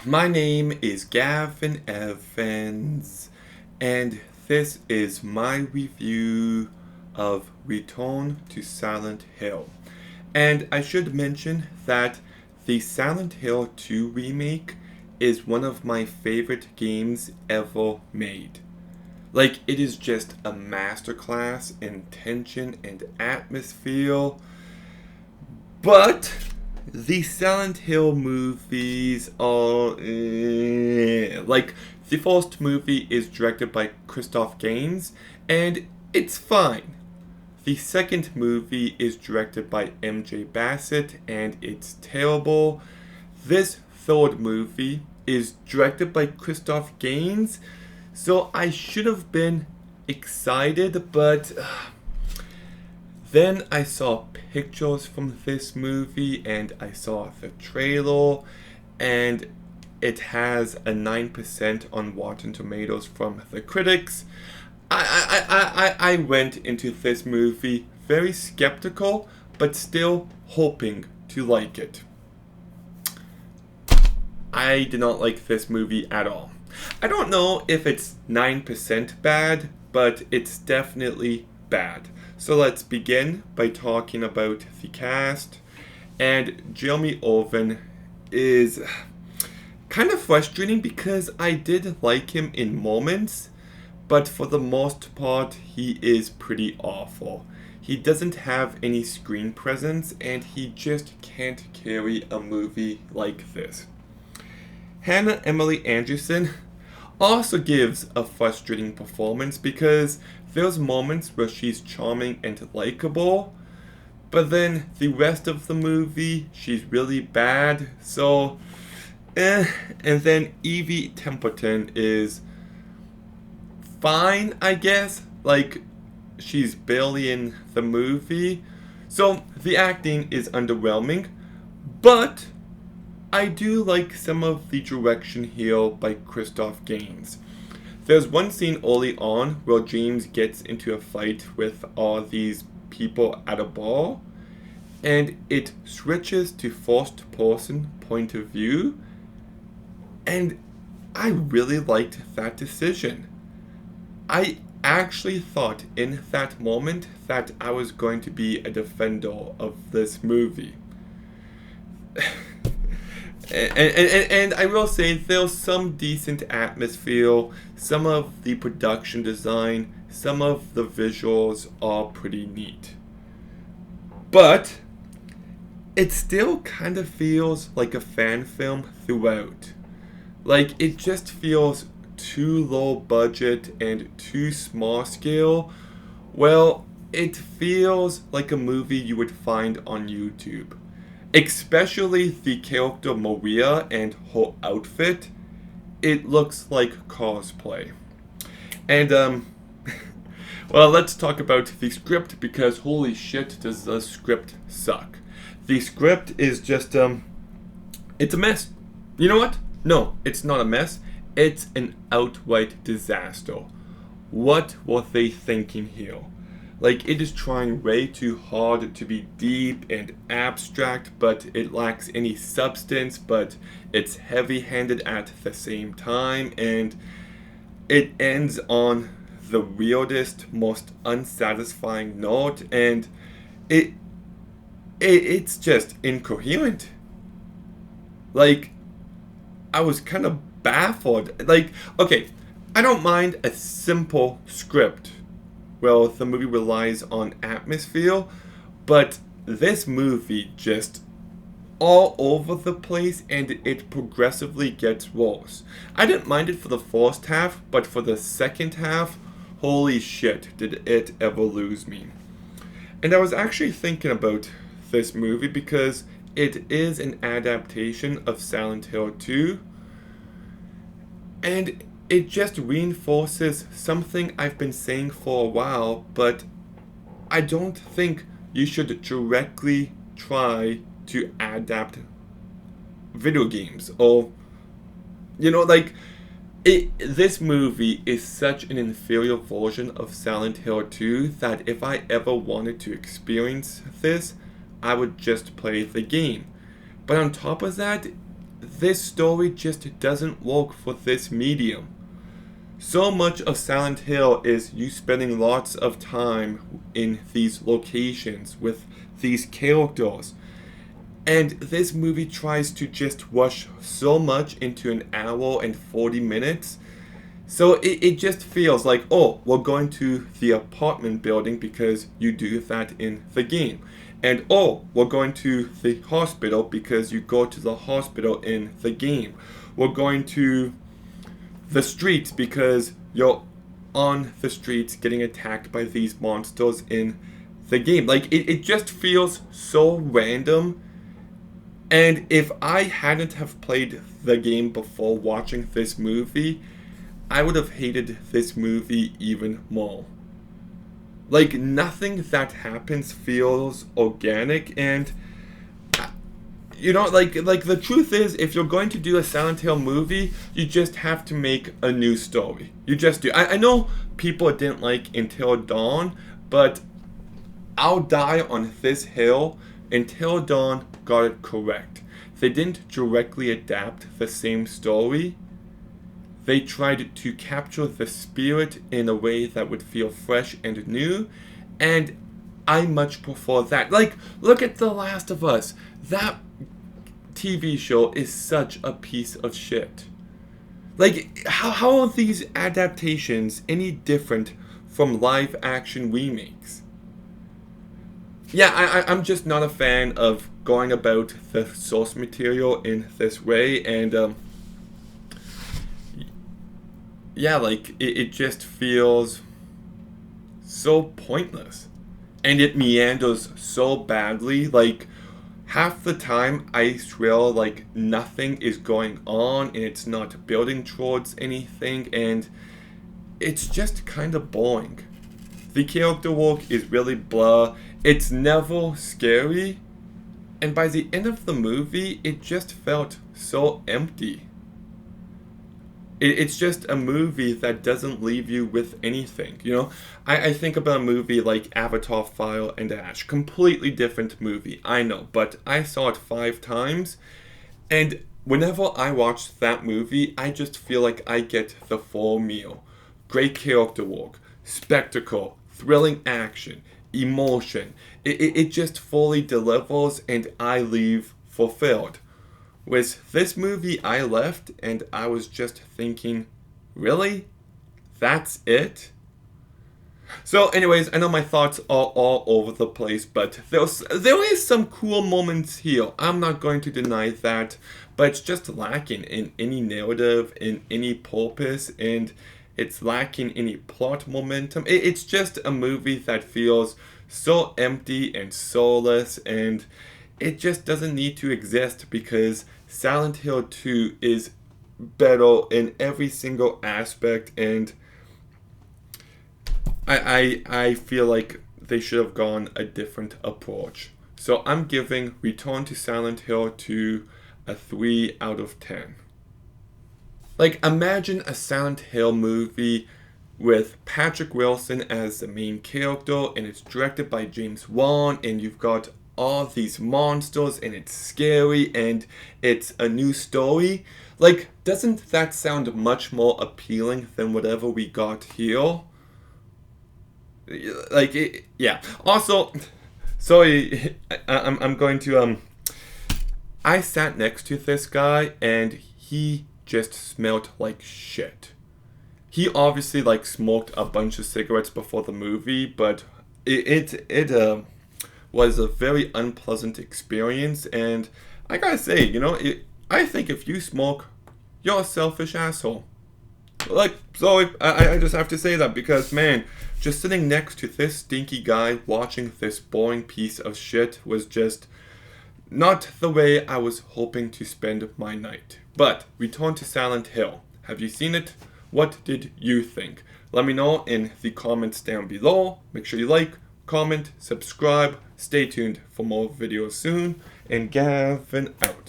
My name is Gavin Evans, and this is my review of Return to Silent Hill. And I should mention that the Silent Hill 2 remake is one of my favorite games ever made. Like, it is just a masterclass in tension and atmosphere. But the Silent Hill movies are like the first movie is directed by Christoph Gaines and it's fine. The second movie is directed by MJ Bassett and it's terrible. This third movie is directed by Christoph Gaines, so I should have been excited, but then I saw pictures from this movie and I saw the trailer, and it has a 9% on Rotten Tomatoes from the critics. I went into this movie very skeptical, but still hoping to like it. I did not like this movie at all. I don't know if it's 9% bad, but it's definitely bad. So let's begin by talking about the cast. And Jeremy Irvin is kind of frustrating because I did like him in moments, but for the most part, he is pretty awful. He doesn't have any screen presence, and he just can't carry a movie like this. Hannah Emily Anderson also gives a frustrating performance because there's moments where she's charming and likable, but then the rest of the movie, she's really bad, so And then Evie Templeton is fine, I guess. Like, she's barely in the movie. So, the acting is underwhelming, but I do like some of the direction here by Christoph Gaines. There's one scene early on where James gets into a fight with all these people at a bar, and it switches to first person point of view, and I really liked that decision. I actually thought in that moment that I was going to be a defender of this movie. And I will say there's some decent atmosphere, some of the production design, some of the visuals are pretty neat. But it still kind of feels like a fan film throughout. Like, it just feels too low budget and too small scale. Well, it feels like a movie you would find on YouTube. Especially the character Maria and her outfit. It looks like cosplay. And, well, let's talk about the script because holy shit does the script suck. The script is just, it's a mess. You know what? No, it's not a mess. It's an outright disaster. What were they thinking here? Like, it is trying way too hard to be deep and abstract, but it lacks any substance, but it's heavy-handed at the same time, and it ends on the weirdest, most unsatisfying note, and it's just incoherent. Like, I was kind of baffled. Like, okay, I don't mind a simple script. Well, the movie relies on atmosphere, but this movie just all over the place and it progressively gets worse. I didn't mind it for the first half, but for the second half, holy shit, did it ever lose me. And I was actually thinking about this movie because it is an adaptation of Silent Hill 2, and it just reinforces something I've been saying for a while, but I don't think you should directly try to adapt video games. Or, like, this movie is such an inferior version of Silent Hill 2 that if I ever wanted to experience this, I would just play the game. But on top of that, this story just doesn't work for this medium. So much of Silent Hill is you spending lots of time in these locations with these characters. And this movie tries to just rush so much into an hour and 40 minutes. So it just feels like, oh, we're going to the apartment building because you do that in the game. And oh, we're going to the hospital because you go to the hospital in the game. We're going to the streets because you're on the streets getting attacked by these monsters in the game. Like, it just feels so random. And if I hadn't have played the game before watching this movie, I would have hated this movie even more. Like, nothing that happens feels organic, and like the truth is, if you're going to do a Silent Hill movie, you just have to make a new story. You just do. I know people didn't like Until Dawn, but I'll die on this hill. Until Dawn got it correct. They didn't directly adapt the same story. They tried to capture the spirit in a way that would feel fresh and new, and I much prefer that. Like, look at The Last of Us. That TV show is such a piece of shit. Like, how are these adaptations any different from live action remakes? Yeah, I'm just not a fan of going about the source material in this way, and yeah, like, it just feels so pointless. And it meanders so badly. Like, half the time I feel like nothing is going on and it's not building towards anything, and it's just kind of boring. The character work is really blah. It's never scary. And by the end of the movie, it just felt so empty. It's just a movie that doesn't leave you with anything, you know? I think about a movie like Avatar: Fire and Ash. Completely different movie, I know. But I saw it 5 times. And whenever I watch that movie, I just feel like I get the full meal. Great character work, spectacle, thrilling action, emotion. It just fully delivers, and I leave fulfilled. With this movie, I left and I was just thinking, really? That's it? So anyways, I know my thoughts are all over the place, but there is some cool moments here. I'm not going to deny that, but it's just lacking in any narrative, in any purpose, and it's lacking any plot momentum. It's just a movie that feels so empty and soulless, and it just doesn't need to exist because Silent Hill 2 is better in every single aspect, and I feel like they should have gone a different approach. So I'm giving Return to Silent Hill 2 a 3 out of 10. Like, imagine a Silent Hill movie with Patrick Wilson as the main character, and it's directed by James Wan, and you've got all these monsters, and it's scary, and it's a new story. Like, doesn't that sound much more appealing than whatever we got here? Like, yeah. Also, sorry, I'm going to, I sat next to this guy, and he just smelled like shit. He obviously, like, smoked a bunch of cigarettes before the movie, but it was a very unpleasant experience, and I gotta say, you know, I think if you smoke, you're a selfish asshole. Like, sorry, I just have to say that, because, man, just sitting next to this stinky guy watching this boring piece of shit was just not the way I was hoping to spend my night. But, Return to Silent Hill. Have you seen it? What did you think? Let me know in the comments down below. Make sure you like, comment, subscribe. Stay tuned for more videos soon. And Gavin out.